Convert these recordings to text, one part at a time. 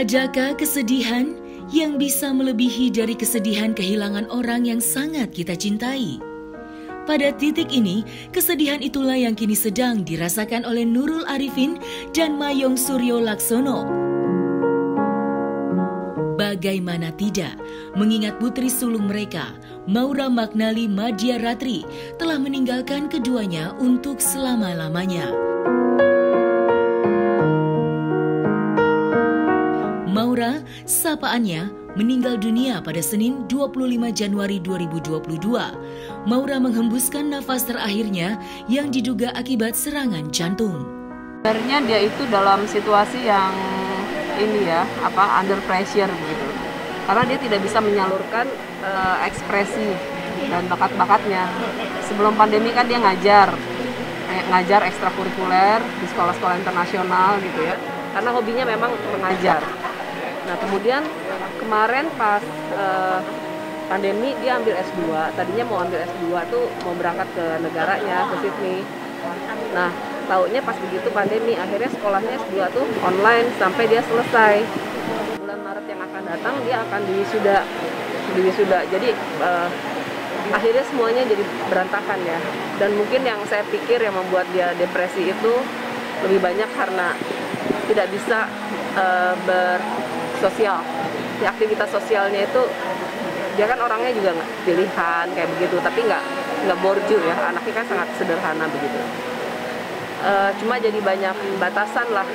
Adakah kesedihan yang bisa melebihi dari kesedihan kehilangan orang yang sangat kita cintai? Pada titik ini, kesedihan itulah yang kini sedang dirasakan oleh Nurul Arifin dan Mayong Suryo Laksono. Bagaimana tidak, mengingat putri sulung mereka, Maura Magnali Madya Ratri, telah meninggalkan keduanya untuk selama-lamanya. Maura, sapaannya, meninggal dunia pada Senin 25 Januari 2022. Maura menghembuskan nafas terakhirnya yang diduga akibat serangan jantung. Sebenarnya dia itu dalam situasi yang under pressure gitu. Karena dia tidak bisa menyalurkan ekspresi dan bakat-bakatnya. Sebelum pandemi kan dia ngajar ekstrakurikuler di sekolah-sekolah internasional gitu ya. Karena hobinya memang mengajar. Nah kemudian kemarin pas pandemi dia ambil S2, tadinya mau ambil S2 tuh mau berangkat ke negaranya, ke Sydney. Nah taunya pas begitu pandemi, akhirnya sekolahnya S2 tuh online sampai dia selesai. Bulan Maret yang akan datang dia akan diwisuda. Jadi akhirnya semuanya jadi berantakan ya. Dan mungkin yang saya pikir yang membuat dia depresi itu lebih banyak karena tidak bisa bersosial. Di aktivitas sosialnya itu dia kan orangnya juga nggak pilihan kayak begitu, tapi nggak borju ya, anaknya kan sangat sederhana begitu. Cuma jadi banyak batasan lah,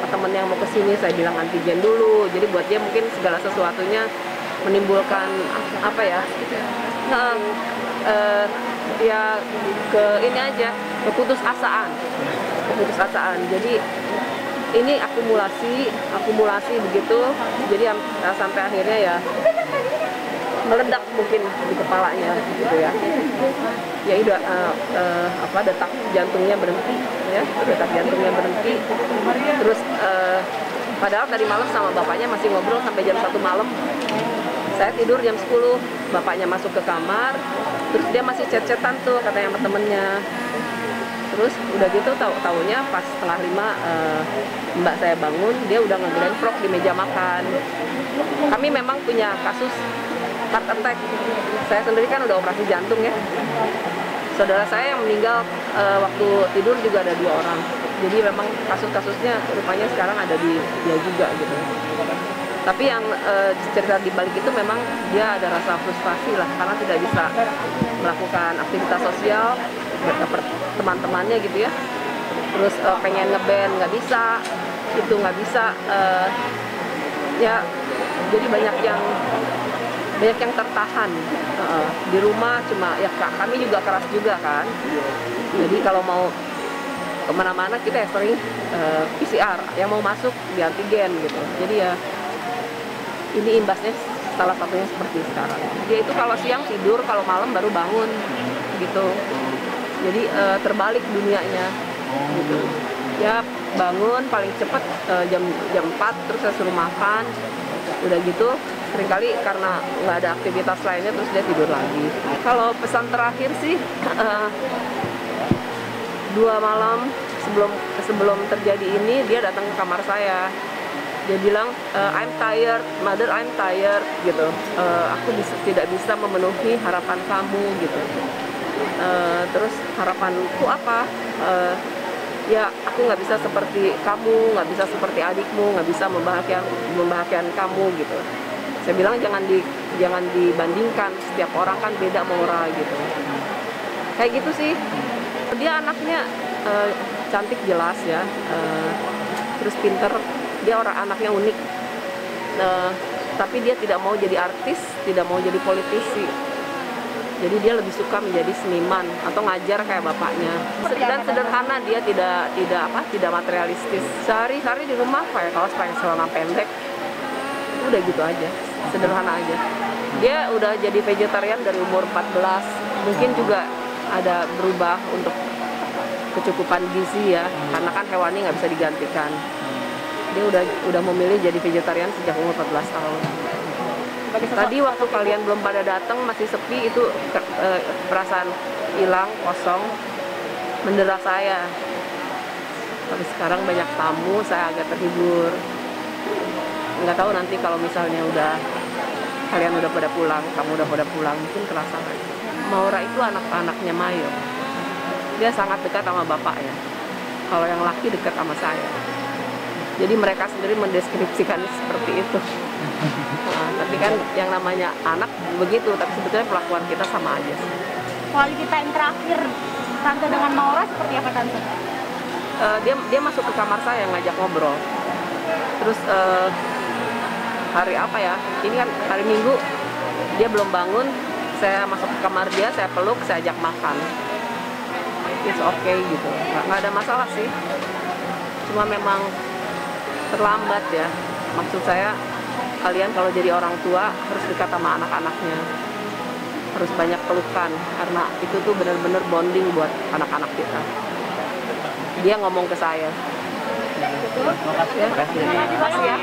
temen yang mau kesini saya bilang antigen dulu, jadi buat dia mungkin segala sesuatunya menimbulkan keputusasaan. Jadi ini akumulasi begitu, jadi sampai akhirnya ya meledak mungkin di kepalanya gitu ya. Ya udah detak jantungnya berhenti ya, terus padahal tadi malam sama bapaknya masih ngobrol sampai jam 1 malam. Saya tidur jam 10, bapaknya masuk ke kamar, terus dia masih chat-chatan tuh katanya sama temennya. Terus udah gitu taunya pas setengah 5 mbak saya bangun, dia udah ngegelenfrok di meja makan. Kami memang punya kasus heart attack. Saya sendiri kan udah operasi jantung ya. Saudara saya yang meninggal waktu tidur juga ada 2 orang. Jadi memang kasus-kasusnya rupanya sekarang ada di dia juga gitu. Tapi yang cerita di balik itu memang dia ada rasa frustasi lah karena tidak bisa melakukan aktivitas sosial bersama teman-temannya gitu ya. Terus pengen ngeband nggak bisa, itu nggak bisa. Ya jadi banyak yang tertahan di rumah. Cuma ya kami juga keras juga kan. Jadi kalau mau kemana-mana kita sering PCR, yang mau masuk di antigen gitu. Jadi ya ini imbasnya salah satunya seperti sekarang. Dia itu kalau siang tidur, kalau malam baru bangun gitu. Jadi terbalik dunianya gitu. Ya bangun paling cepat jam 4, terus saya suruh makan. Udah gitu seringkali karena nggak ada aktivitas lainnya terus dia tidur lagi. Kalau pesan terakhir sih 2 malam sebelum terjadi ini dia datang ke kamar saya. Dia bilang, I'm tired, mother, I'm tired, gitu. Aku tidak bisa memenuhi harapan kamu, gitu. Terus harapanku apa? Ya aku nggak bisa seperti kamu, nggak bisa seperti adikmu, nggak bisa membahagiakan kamu, gitu. Saya bilang jangan dibandingkan, setiap orang kan beda moral, gitu. Kayak gitu sih. Dia anaknya cantik jelas ya, terus pinter. Dia anaknya unik, tapi dia tidak mau jadi artis, tidak mau jadi politisi. Jadi dia lebih suka menjadi seniman atau ngajar kayak bapaknya. Dan sederhana, dia tidak materialistis. Sehari-hari di rumah pakai kaos, pakai celana pendek, udah gitu aja, sederhana aja. Dia udah jadi vegetarian dari umur 14, mungkin juga ada berubah untuk kecukupan gizi ya, karena kan hewani nggak bisa digantikan. Dia udah memilih jadi vegetarian sejak umur 14 tahun. Tadi waktu kalian belum pada datang masih sepi, itu perasaan hilang, kosong, mendera saya. Tapi sekarang banyak tamu, saya agak terhibur. nggak tahu nanti kalau misalnya kalian udah pada pulang, kamu udah pada pulang, mungkin kerasa lagi. Maura itu anak-anaknya Mayong. Dia sangat dekat sama bapaknya. Kalau yang laki dekat sama saya. Jadi mereka sendiri mendeskripsikan seperti itu. Nah, tapi kan yang namanya anak begitu, tapi sebetulnya perlakuan kita sama aja sih. Kualitas yang terakhir Tante dengan Maura seperti apa Tante? Dia masuk ke kamar saya ngajak ngobrol. Terus hari apa ya? Ini kan hari Minggu, dia belum bangun. Saya masuk ke kamar dia, saya peluk, saya ajak makan. It's okay gitu, nggak ada masalah sih. Cuma memang terlambat ya. Maksud saya, kalian kalau jadi orang tua harus dekat sama anak-anaknya. Harus banyak pelukan, karena itu tuh benar-benar bonding buat anak-anak kita. Dia ngomong ke saya. Terima kasih ya.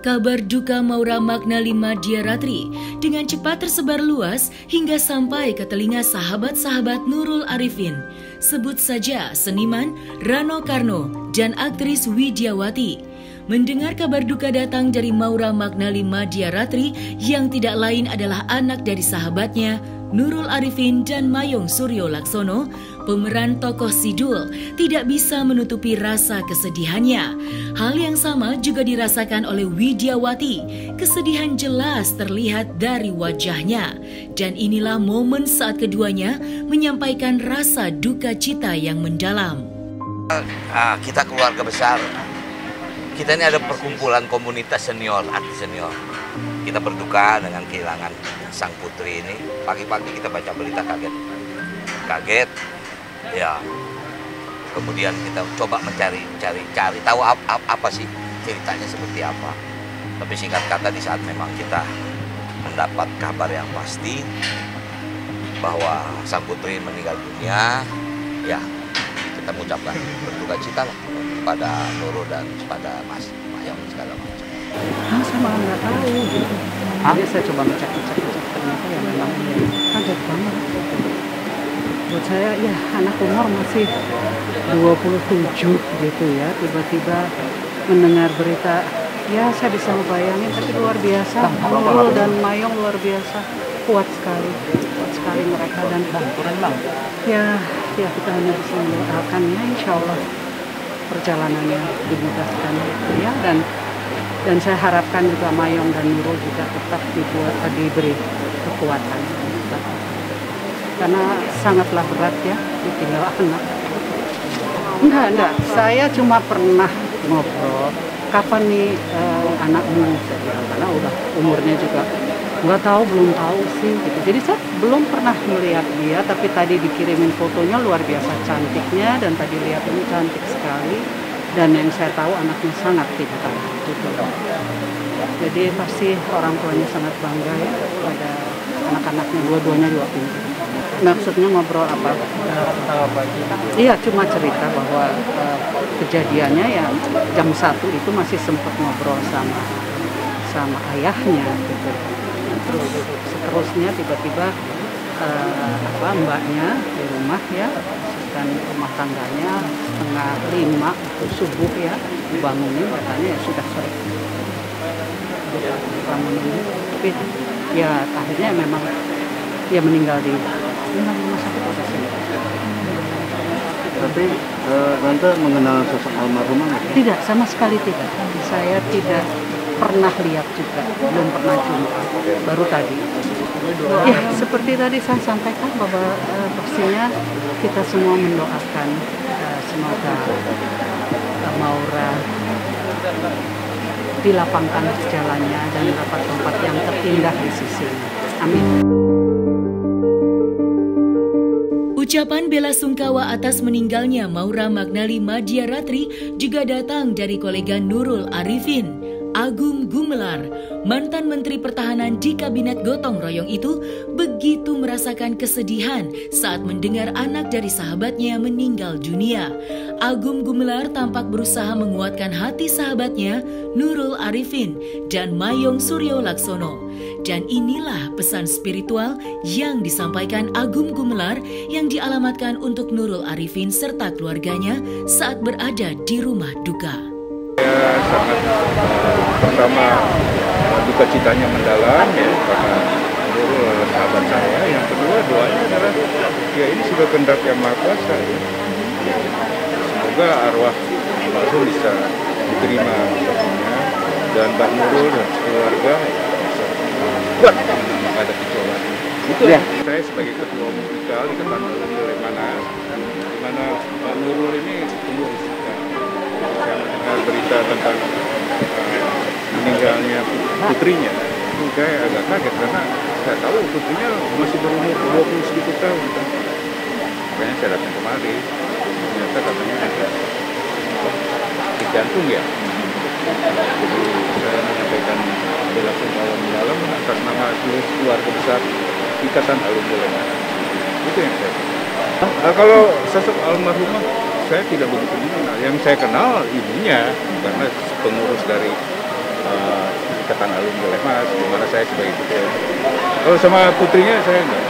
Kabar duka Maura Magnali Madyaratri dengan cepat tersebar luas hingga sampai ke telinga sahabat-sahabat Nurul Arifin. Sebut saja seniman Rano Karno dan aktris Widyawati. Mendengar kabar duka datang dari Maura Magnali Madyaratri yang tidak lain adalah anak dari sahabatnya Nurul Arifin dan Mayong Suryo Laksono, pemeran tokoh Sidul, tidak bisa menutupi rasa kesedihannya. Hal yang sama juga dirasakan oleh Widyawati. Kesedihan jelas terlihat dari wajahnya. Dan inilah momen saat keduanya menyampaikan rasa duka cita yang mendalam. Kita keluarga besar. Kita ini ada perkumpulan komunitas senior, artis senior. Kita berduka dengan kehilangan sang putri ini. Pagi-pagi kita baca berita kaget, ya. Kemudian kita coba cari tahu apa sih ceritanya seperti apa. Tapi singkat kata di saat memang kita mendapat kabar yang pasti bahwa sang putri meninggal dunia, ya kita mengucapkan berduka cita lah pada Nurul dan pada Mas Mayong segala macam. Saya malah nggak tahu gitu. Jadi saya coba ngecek ternyata ya memang kaget banget. Buat saya ya anak umur masih 27 gitu ya, tiba-tiba mendengar berita, ya saya bisa membayangin, tapi luar biasa. Nurul dan Mayong luar biasa, kuat sekali mereka. Dan ya kita hanya bisa mendoakan ya, insya Allah perjalanannya dimudahkan ya, dan saya harapkan juga Mayong dan Nurul juga tetap diberi kekuatan. Karena sangatlah berat ya ditinggal anak. Enggak. Saya cuma pernah ngobrol, kapan nih anakmu? Karena udah umurnya juga belum tahu sih gitu. Jadi saya belum pernah melihat dia, tapi tadi dikirimin fotonya luar biasa cantiknya, dan tadi lihat ini cantik sekali. Dan yang saya tahu anaknya sangat pintar gitu. Jadi pasti orang tuanya sangat bangga ya pada anak-anaknya, dua-duanya juga pintar. Maksudnya ngobrol apa? Iya, cuma cerita bahwa kejadiannya ya jam 1 itu masih sempat ngobrol sama ayahnya gitu. Terus seterusnya tiba-tiba mbaknya di rumah ya, dan rumah tangganya 4:30 itu subuh ya, dibangunin, katanya ya sudah sore bangunin. Tapi ya akhirnya memang dia meninggal di rumah sakit. Tapi Tante mengenal sosok almarhumah nggak? Tidak, sama sekali tidak. Saya tidak pernah lihat juga, belum pernah jumpa, baru tadi. Ya, seperti tadi saya sampaikan bahwa pastinya kita semua mendoakan semoga Maura dilapangkan jalannya dan dapat tempat yang terindah di sisinya. Amin. Ucapan bela sungkawa atas meninggalnya Maura Magnali Madyaratri juga datang dari kolega Nurul Arifin. Agung Gumelar, mantan Menteri Pertahanan di Kabinet Gotong Royong itu begitu merasakan kesedihan saat mendengar anak dari sahabatnya meninggal dunia. Agung Gumelar tampak berusaha menguatkan hati sahabatnya Nurul Arifin dan Mayong Suryo Laksono. Dan inilah pesan spiritual yang disampaikan Agung Gumelar yang dialamatkan untuk Nurul Arifin serta keluarganya saat berada di rumah duka. Saya sangat pertama duka citanya mendalam ya, karena Nurul adalah sahabat saya. Yang kedua doanya adalah ya ini sudah kehendak Yang Maha Kuasa ya. Semoga arwah almarhum bisa diterima dan Mbak Nurul dan keluarga kuat menghadapi cobaan. Itu ya. Saya sebagai ketua umum Ikatan Alumni Lemhanas, di mana Mbak Nurul ini pengurus kita. Saya mendengar berita tentang meninggalnya putrinya, itu saya agak kaget karena saya tahu putrinya masih berumur 20 segitu tahun. Makanya saya datang kemari, ternyata katanya ada sakit jantung ya. Jadi saya menyampaikan bela sungkawa mendalam atas nama seluruh keluarga besar Ikatan Alumni Lemhanas. Itu yang saya tahu. Kalau sosok almarhumah saya tidak begitu mengenal. Yang saya kenal ibunya karena pengurus dari Ikatan Alumni Lemhanas, di mana saya sebagai ketua. Kalau sama putrinya saya enggak.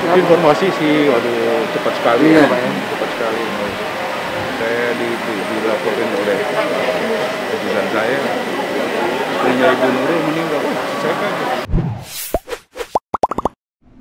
Informasi sih, waduh cepat sekali ya, Pak ya. Cepat sekali. Saya dilaporkan oleh kejuruan saya, istrinya Ibu Nurul meninggal. Saya kaget.